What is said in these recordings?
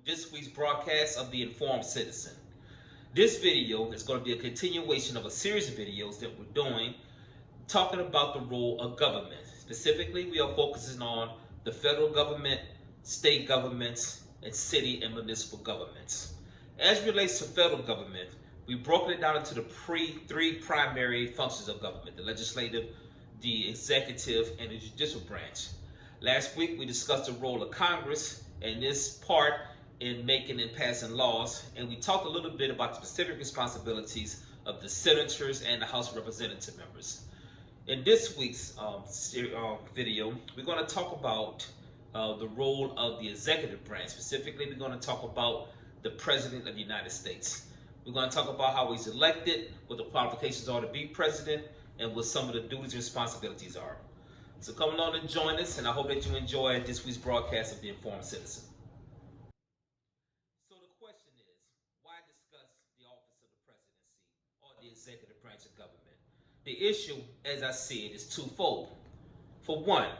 this week's broadcast of The Informed Citizen. This video is going to be a continuation of a series of videos that we're doing talking about the role of government. Specifically, we are focusing on the federal government, state governments, and city and municipal governments. As it relates to federal government, we've broken it down into the three primary functions of government: the legislative, the executive, and the judicial branch. Last week, we discussed the role of Congress and this part in making and passing laws, and we talked a little bit about the specific responsibilities of the senators and the House of Representative members. In this week's video, we're going to talk about the role of the executive branch. Specifically, we're going to talk about the President of the United States. We're going to talk about how he's elected, what the qualifications are to be president, and what some of the duties and responsibilities are. So come along and join us, and I hope that you enjoy this week's broadcast of The Informed Citizen. So the question is, why discuss the office of the presidency or the executive branch of government? The issue, as I said, is twofold. For one,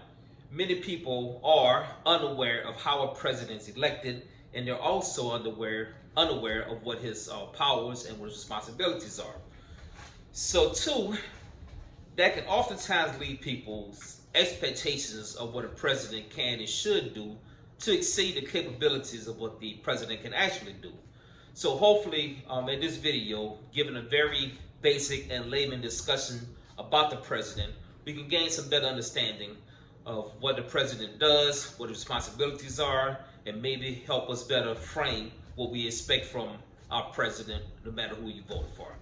many people are unaware of how a president is elected, and they're also unaware of what his powers and what his responsibilities are. So two, that can oftentimes lead people's expectations of what a president can and should do to exceed the capabilities of what the president can actually do. So hopefully in this video, given a very basic and layman discussion about the president, we can gain some better understanding of what the president does, what his responsibilities are, and maybe help us better frame what we expect from our president, no matter who you voted for.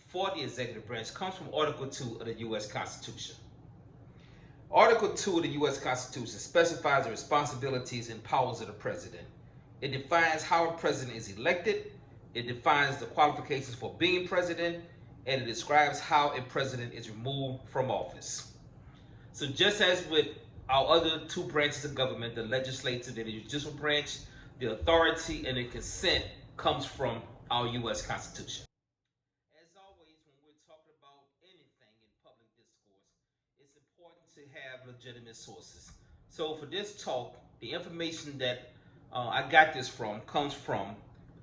For the executive branch comes from Article 2 of the U.S. Constitution. Article 2 of the U.S. Constitution specifies the responsibilities and powers of the president. It defines how a president is elected, it defines the qualifications for being president, and it describes how a president is removed from office. So just as with our other two branches of government, the legislative and the judicial branch, the authority and the consent comes from our U.S. Constitution. To have legitimate sources. So for this talk, the information that I got this from comes from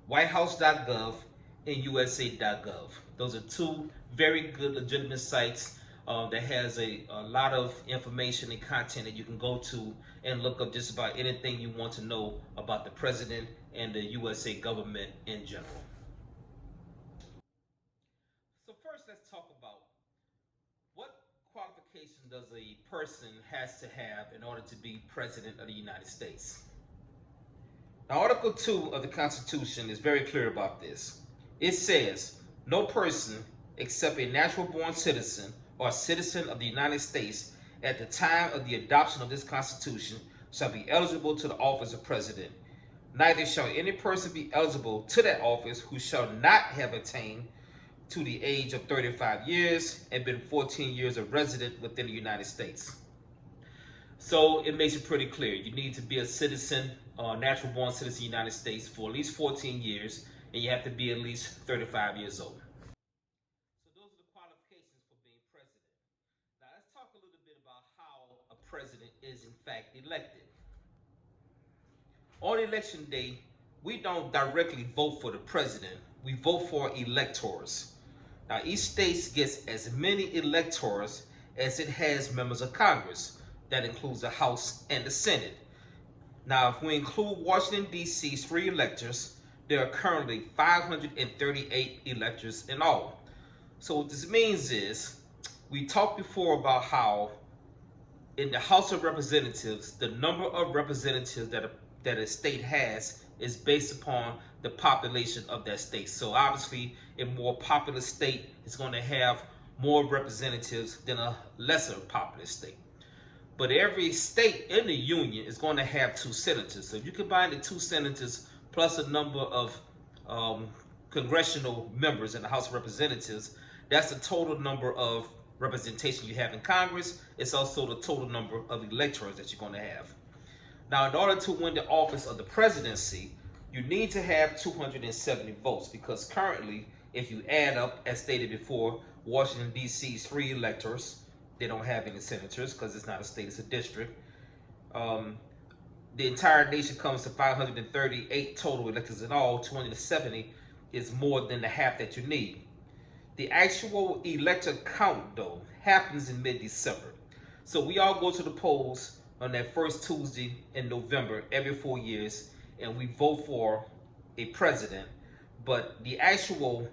whitehouse.gov and usa.gov. Those are two very good legitimate sites that has a lot of information and content that you can go to and look up just about anything you want to know about the president and the USA government in general. So first, let's talk about what qualification does a person has to have in order to be president of the United States. Now, Article 2 of the Constitution is very clear about this. It says, no person except a natural-born citizen or a citizen of the United States at the time of the adoption of this Constitution shall be eligible to the office of president. Neither shall any person be eligible to that office who shall not have attained to the age of 35 years and been 14 years a resident within the United States. So it makes it pretty clear. You need to be a citizen, natural-born citizen of the United States for at least 14 years, and you have to be at least 35 years old. So those are the qualifications for being president. Now let's talk a little bit about how a president is in fact elected. On election day, we don't directly vote for the president. We vote for electors. Now, each state gets as many electors as it has members of Congress. That includes the House and the Senate. Now, if we include Washington, D.C.'s 3 electors, there are currently 538 electors in all. So what this means is, we talked before about how in the House of Representatives, the number of representatives that a state has is based upon the population of that state. So obviously, a more populous state is going to have more representatives than a lesser populous state. But every state in the union is going to have 2 senators. So if you combine the 2 senators plus a number of congressional members in the House of Representatives, that's the total number of representation you have in Congress. It's also the total number of electors that you're going to have. Now, in order to win the office of the presidency, you need to have 270 votes, because currently, if you add up, as stated before, Washington, D.C.'s 3 electors, they don't have any senators because it's not a state, it's a district. The entire nation comes to 538 total electors in all. 270 is more than the half that you need. The actual elector count, though, happens in mid-December. So we all go to the polls on that first Tuesday in November every 4 years, and we vote for a president. But the actual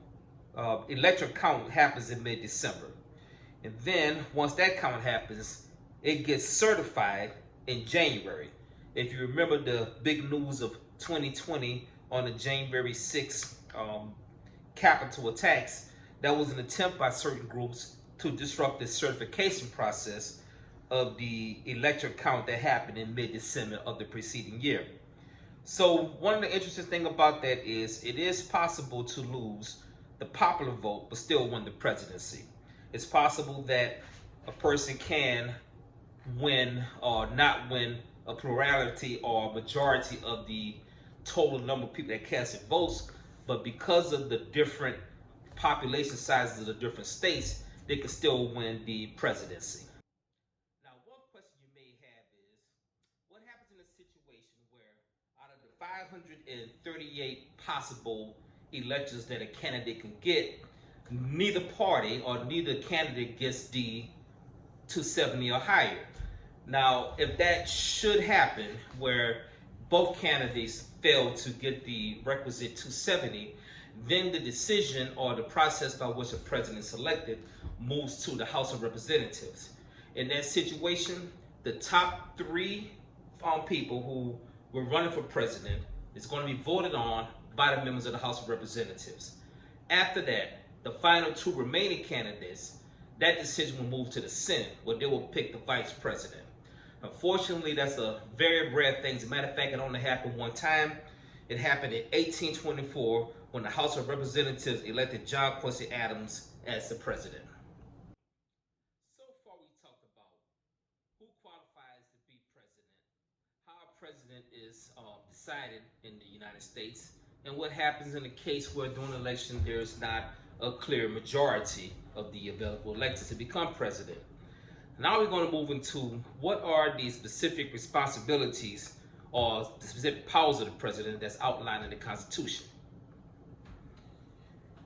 elector count happens in mid-December. And then once that count happens, it gets certified in January. If you remember the big news of 2020 on the January 6th Capitol attacks, that was an attempt by certain groups to disrupt the certification process of the elector count that happened in mid-December of the preceding year. So one of the interesting things about that is it is possible to lose the popular vote but still win the presidency. It's possible that a person can win or not win a plurality or majority of the total number of people that casted votes, but because of the different population sizes of the different states, they can still win the presidency. Now, one question you may have is, what happens in a situation where out of the 538 possible electors that a candidate can get, neither party or neither candidate gets the 270 or higher? Now, if that should happen, where both candidates fail to get the requisite 270, then the decision or the process by which a president is selected moves to the House of Representatives. In that situation, the top three people who were running for president is going to be voted on by the members of the House of Representatives. After that, the final two remaining candidates, that decision will move to the Senate, where they will pick the vice president. Unfortunately, that's a very rare thing. As a matter of fact, it only happened one time. It happened in 1824 when the House of Representatives elected John Quincy Adams as the president. So far, we talked about who qualifies to be president, how a president is decided in the United States, and what happens in the case where during an election there is not a clear majority of the available electors to become president. Now we're going to move into what are the specific responsibilities or the specific powers of the president that's outlined in the Constitution.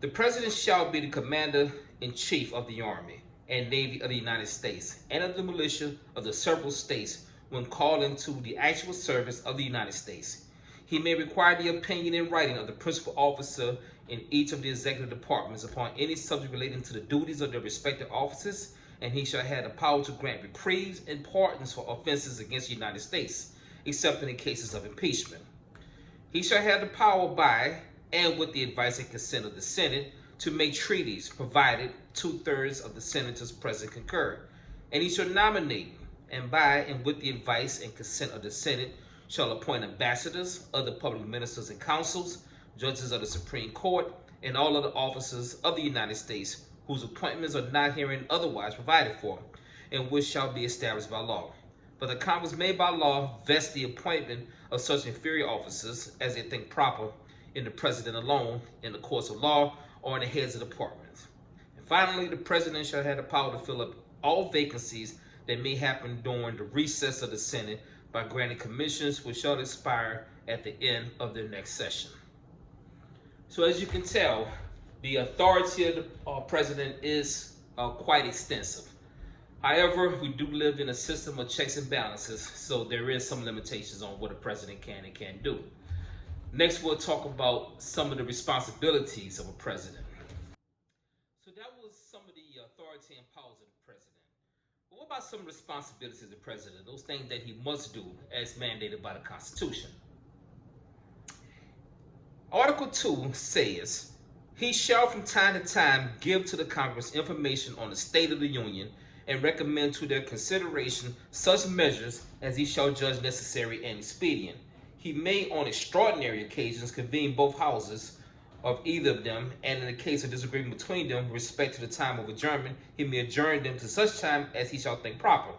The president shall be the commander-in-chief of the Army and Navy of the United States and of the militia of the several states when called into the actual service of the United States. He may require the opinion in writing of the principal officer in each of the executive departments upon any subject relating to the duties of their respective offices, and he shall have the power to grant reprieves and pardons for offenses against the United States, except in the cases of impeachment. He shall have the power by and with the advice and consent of the Senate to make treaties, provided 2/3 of the senators present concur. And he shall nominate, and by and with the advice and consent of the Senate shall appoint ambassadors, other public ministers and consuls, judges of the Supreme Court, and all other officers of the United States whose appointments are not herein otherwise provided for, and which shall be established by law. But the Congress may by law vest the appointment of such inferior officers as they think proper in the president alone, in the courts of law, or in the heads of departments. And finally, the president shall have the power to fill up all vacancies that may happen during the recess of the Senate by granting commissions which shall expire at the end of the next session. So as you can tell, the authority of the president is quite extensive. However, we do live in a system of checks and balances, so there is some limitations on what a president can and can't do. Next, we'll talk about some of the responsibilities of a president. So that was some of the authority and powers of the president. But what about some responsibilities of the president, those things that he must do as mandated by the Constitution? Article 2 says, he shall from time to time give to the Congress information on the state of the Union and recommend to their consideration such measures as he shall judge necessary and expedient. He may on extraordinary occasions convene both houses of either of them, and in the case of disagreement between them with respect to the time of adjournment, he may adjourn them to such time as he shall think proper.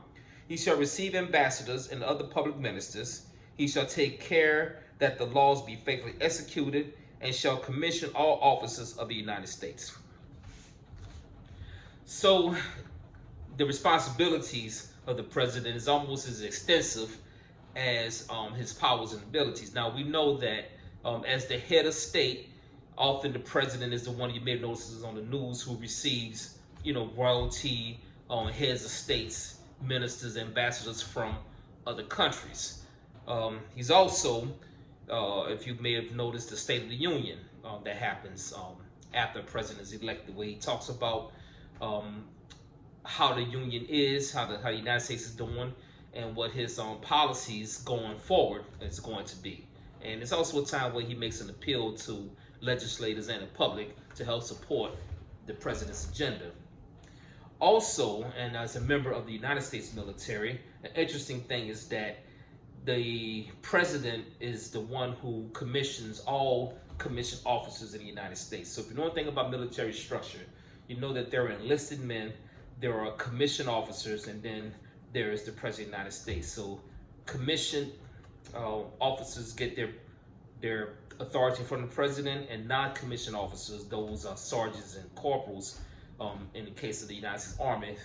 He shall receive ambassadors and other public ministers. He shall take care that the laws be faithfully executed, and shall commission all officers of the United States. So the responsibilities of the president is almost as extensive as his powers and abilities. Now, we know that as the head of state, often the president is the one, you may have noticed on the news, who receives, royalty, heads of states, ministers, ambassadors from other countries. He's also, if you may have noticed, the State of the Union that happens after a president is elected, where he talks about how the union is, how the United States is doing, and what his policies going forward is going to be. And it's also a time where he makes an appeal to legislators and the public to help support the president's agenda. Also, and as a member of the United States military, an interesting thing is that the president is the one who commissions all commissioned officers in the United States. So if you know anything about military structure, you know that there are enlisted men, there are commissioned officers, and then there is the President of the United States. So commissioned officers get their authority from the president, and non-commissioned officers, those are sergeants and corporals, in the case of the United States Army,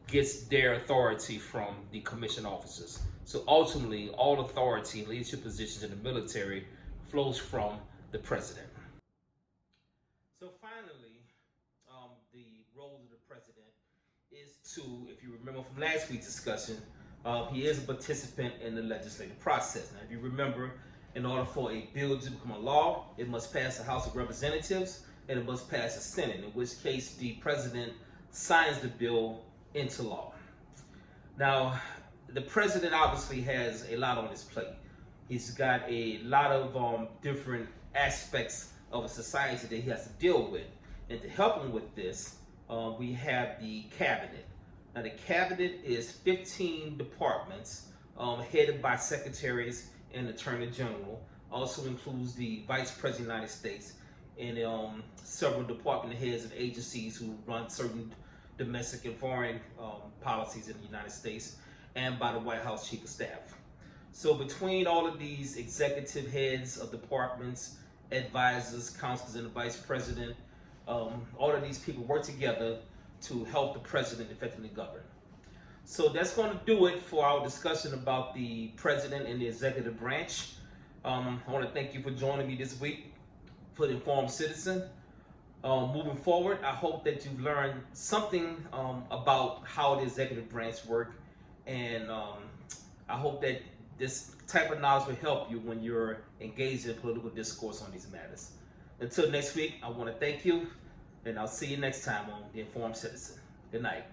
gets their authority from the commissioned officers. So ultimately, all authority and leadership positions in the military flows from the president. So finally, the role of the president is to, if you remember from last week's discussion, he is a participant in the legislative process. Now, if you remember, in order for a bill to become a law, it must pass the House of Representatives and it must pass the Senate, in which case the president signs the bill into law. Now, the president obviously has a lot on his plate. He's got a lot of different aspects of a society that he has to deal with. And to help him with this, we have the cabinet. Now, the cabinet is 15 departments headed by secretaries and attorney general. Also includes the vice president of the United States and several department heads of agencies who run certain domestic and foreign policies in the United States, and by the White House Chief of Staff. So between all of these executive heads of departments, advisors, counselors, and the vice president, all of these people work together to help the president effectively govern. So that's going to do it for our discussion about the president and the executive branch. I want to thank you for joining me this week for the Informed Citizen. Moving forward, I hope that you've learned something about how the executive branch work, and I hope that this type of knowledge will help you when you're engaged in political discourse on these matters. Until next week, I want to thank you, and I'll see you next time on the Informed Citizen. Good night.